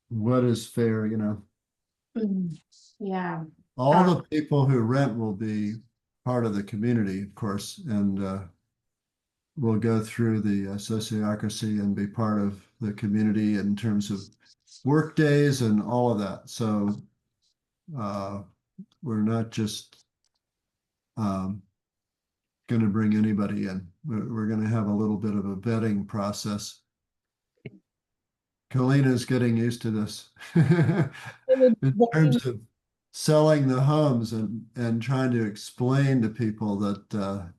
What is fair, Yeah. all the people who rent will be part of the community, of course, and will go through the sociocracy and be part of the community in terms of work days and all of that. So we're not just going to bring anybody in. We're going to have a little bit of a vetting process. Kalina's getting used to this in terms of selling the homes and trying to explain to people that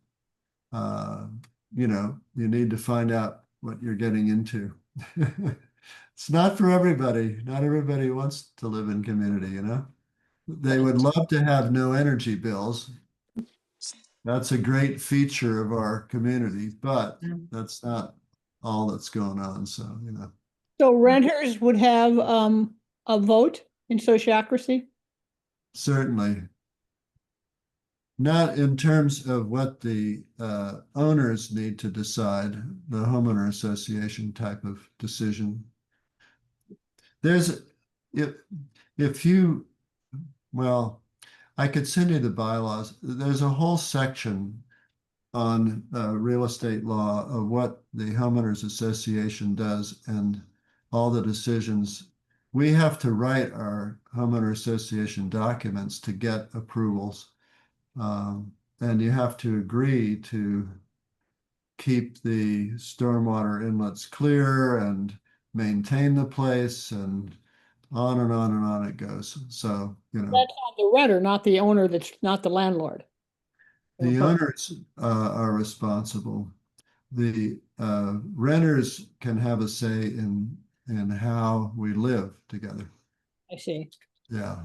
you need to find out what you're getting into. It's not for everybody. Not everybody wants to live in community, They would love to have no energy bills. That's a great feature of our community, but that's not all that's going on. So, So renters would have a vote in sociocracy? certainly. Not in terms of what the owners need to decide, the homeowner association type of decision. There's, if you, well, I could send you the bylaws. There's a whole section on real estate law of what the homeowners association does and all the decisions. We have to write our homeowner association documents to get approvals. And you have to agree to keep the stormwater inlets clear and maintain the place and on and on and on it goes. So, you know, That's on the renter, not the owner, that's not the landlord. the owners are responsible. The renters can have a say in how we live together. I see. Yeah.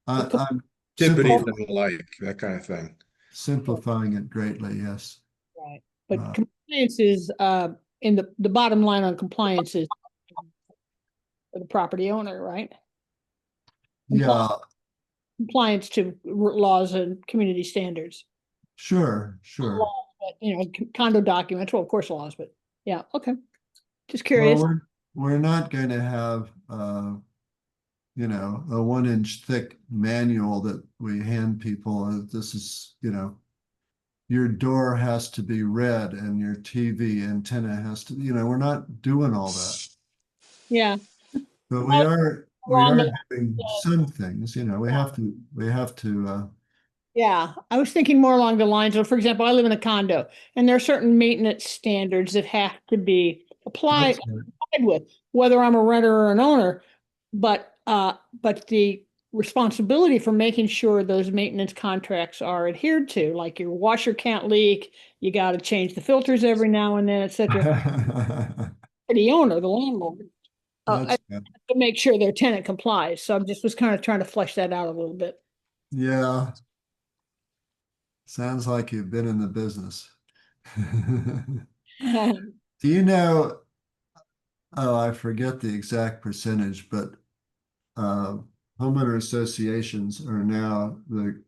The I'm Activities simplifying, and the like, that kind of thing. simplifying it greatly, yes. Right. But Uh, compliance is, in the bottom line on compliance is for the property owner, right? Yeah, Compliance to laws and community standards. sure, sure. Laws, but, you know, condo documents, well, of course laws, but yeah, okay. Just Well, curious. we're not going to have, you know, a 1-inch thick manual that we hand people. This is, you know, your door has to be red and your TV antenna has to, you know, we're not doing all that. Yeah. But Well, we along are the- doing some things, you know, we have to, Yeah, I was thinking more along the lines of, for example, I live in a condo and there are certain maintenance standards that have to be applied with, whether I'm a renter or an owner. But the responsibility for making sure those maintenance contracts are adhered to, like your washer can't leak, you got to change the filters every now and then, et cetera. For the owner, the landlord, that's good. to make sure their tenant complies. So I just was kind of trying to flesh that out a little bit. Yeah. Sounds like you've been in the business. Do you know, oh, I forget the exact percentage, but homeowner associations are now the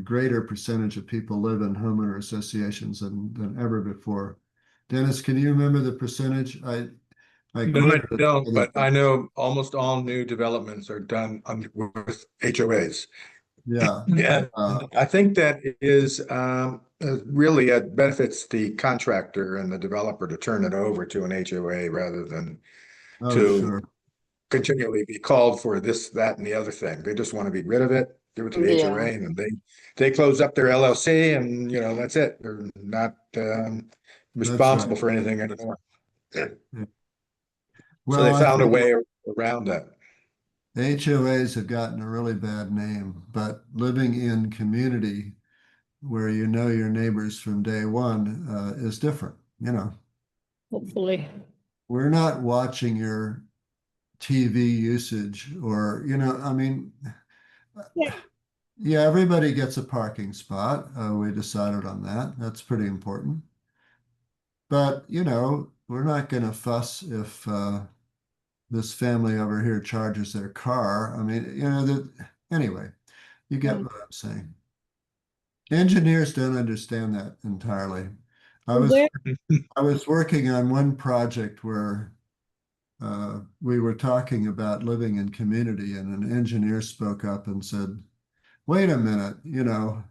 greater percentage of people live in homeowner associations than ever before. Dennis, can you remember the percentage? I No, I quoted it. don't, but I know almost all new developments are done with HOAs. Yeah. Yeah, I think that is really it benefits the contractor and the developer to turn it over to an HOA rather than Oh, to sure. continually be called for this, that, and the other thing. They just want to be rid of it, give it to the Yeah. HOA, and then they close up their LLC, and you know that's it. They're not responsible right. for anything anymore. Yeah. So Well, they I found a think way around that. HOAs have gotten a really bad name, but living in community where you know your neighbors from day one is different. You know, Hopefully. we're not watching your TV usage or, you know, I mean, Yeah. yeah, everybody gets a parking spot. We decided on that. That's pretty important. But, you know, we're not going to fuss if this family over here charges their car. I mean, you know, anyway, you get what I'm saying. Engineers don't understand that entirely. I was working on one project where we were talking about living in community, and an engineer spoke up and said, "Wait a minute, you know,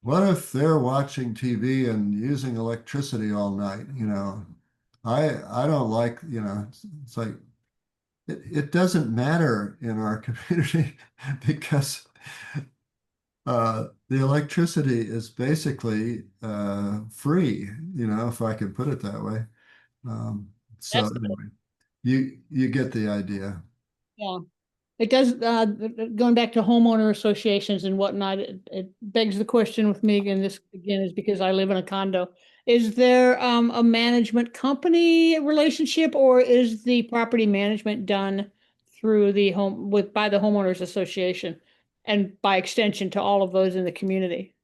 what if they're watching TV and using electricity all night? You know, I don't like, you know, it's like it doesn't matter in our community because the electricity is basically free, you know, if I can put it that way. So That's anyway, you get the idea. Yeah, it does, going back to homeowner associations and whatnot, it begs the question with me, and this again is because I live in a condo. Is there a management company relationship, or is the property management done through the by the homeowners association? And by extension to all of those in the community?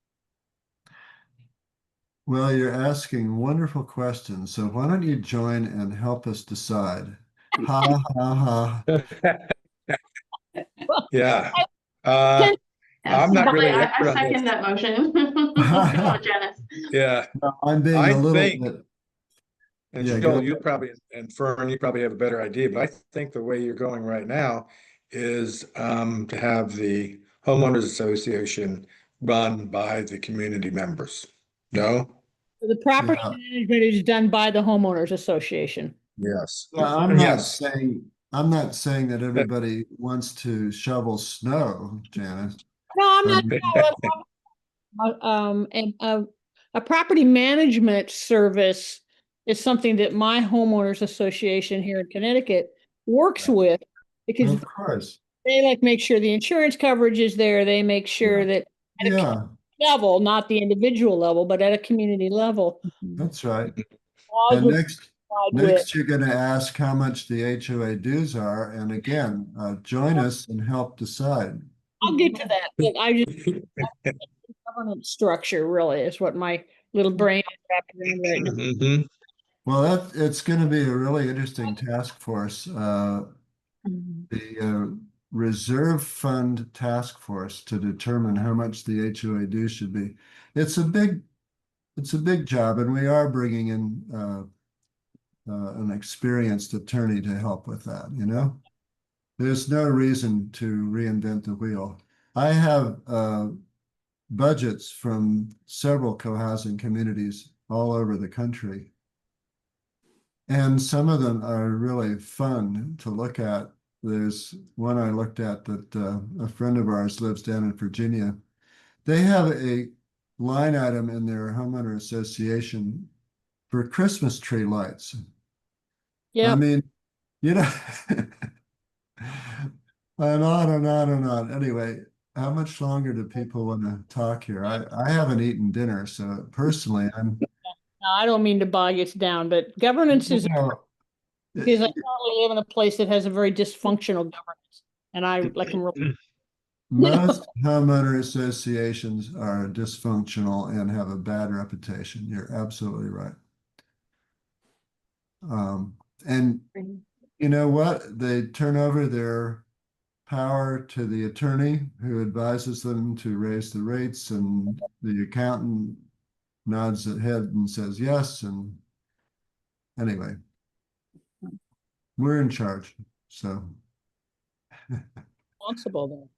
Well, you're asking wonderful questions. So why don't you join and help us decide? Ha ha ha. Yeah. Ten- I'm not really an I expert on second this. that motion. Come on, Janice. Yeah, I'm being I a little think- bit, and Yeah, Joel, go you probably, and Fern, you probably have a better idea, but I think the way you're going right now is to have the homeowners association run by the community members. No? The property Yeah. management is done by the homeowners association. Yes. yeah, I'm not Yes. saying that everybody wants to shovel snow, Janice. No, I'm not. Um, And a property management service is something that my homeowners association here in Connecticut works with, because Of course, they like make sure the insurance coverage is there. They make sure that at a yeah, level, not the individual level, but at a community level. that's right. laws And would next, provide with- you're gonna ask how much the HOA dues are, and again, join us and help decide. I'll get to that, but I just governance structure really is what my little brain is wrapped around right now. Mhm. Well, it's gonna be a really interesting task force. The Reserve Fund Task Force to determine how much the HOA dues should be. It's a big job, and we are bringing in an experienced attorney to help with that, you know? There's no reason to reinvent the wheel. I have budgets from several co-housing communities all over the country. And some of them are really fun to look at. There's one I looked at that a friend of ours lives down in Virginia. They have a line item in their homeowner association for Christmas tree lights. Yeah. I mean, you know, and on and on and on. Anyway, how much longer do people want to talk here? I haven't eaten dinner, so personally, I'm. No, I don't mean to bog us down, but governance is, because I currently live in a place that has a very dysfunctional governance, and I like them. Most homeowner associations are dysfunctional and have a bad reputation. You're absolutely right. And you know what? They turn over their power to the attorney who advises them to raise the rates, and the accountant nods his head and says yes. And anyway, we're in charge. So Responsible then.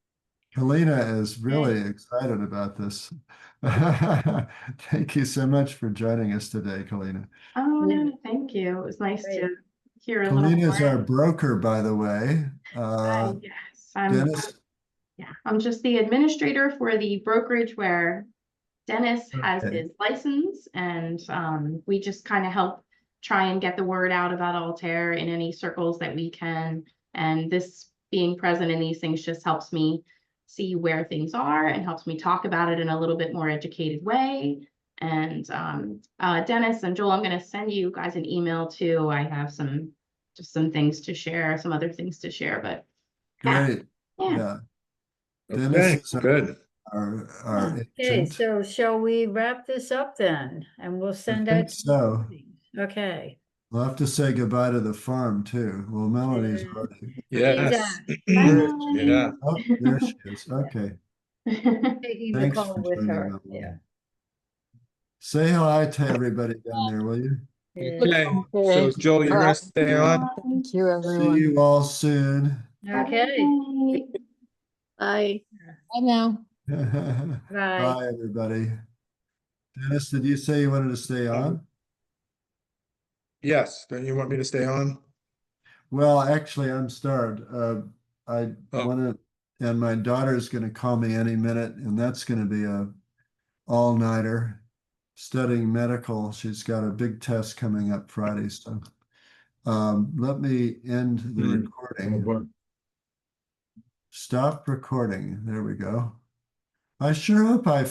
Kalina is really excited about this. Thank you so much for joining us today, Kalina. Oh, no, thank you. It was nice Great. to hear a little Kalina is our more. broker, by the way. Yes, Dennis, I'm just the administrator for the brokerage where Dennis has Okay. his license, and we just kind of help try and get the word out about Altair in any circles that we can. And this being present in these things just helps me see where things are and helps me talk about it in a little bit more educated way. And Dennis and Joel, I'm going to send you guys an email too. I have some things to share, some other things to share, but great. yeah. Yeah. Okay, Dennis is good. our Okay, agent. so shall we wrap this up then? And we'll send think out. so. Okay. We'll have to say goodbye to the farm too. Well, Melanie's Yeah. already. Yes. Bye. Yeah. Oh, there she is. Okay. Taking the Thanks call for with joining, her. Melanie. Yeah. Say hi to everybody down there, will you? Yeah. Okay, so Joel, you're gonna stay on? Thank you, See everyone. you all soon. Okay. I I know. Bye. Bye, everybody. Dennis, did you say you wanted to stay on? Yes, don't you want me to stay on? Well, actually, I'm starved. I Oh. want to, and my daughter's going to call me any minute, and that's going to be a all-nighter studying medical. She's got a big test coming up Friday, so let me end the recording. Stop recording. There we go. I sure hope I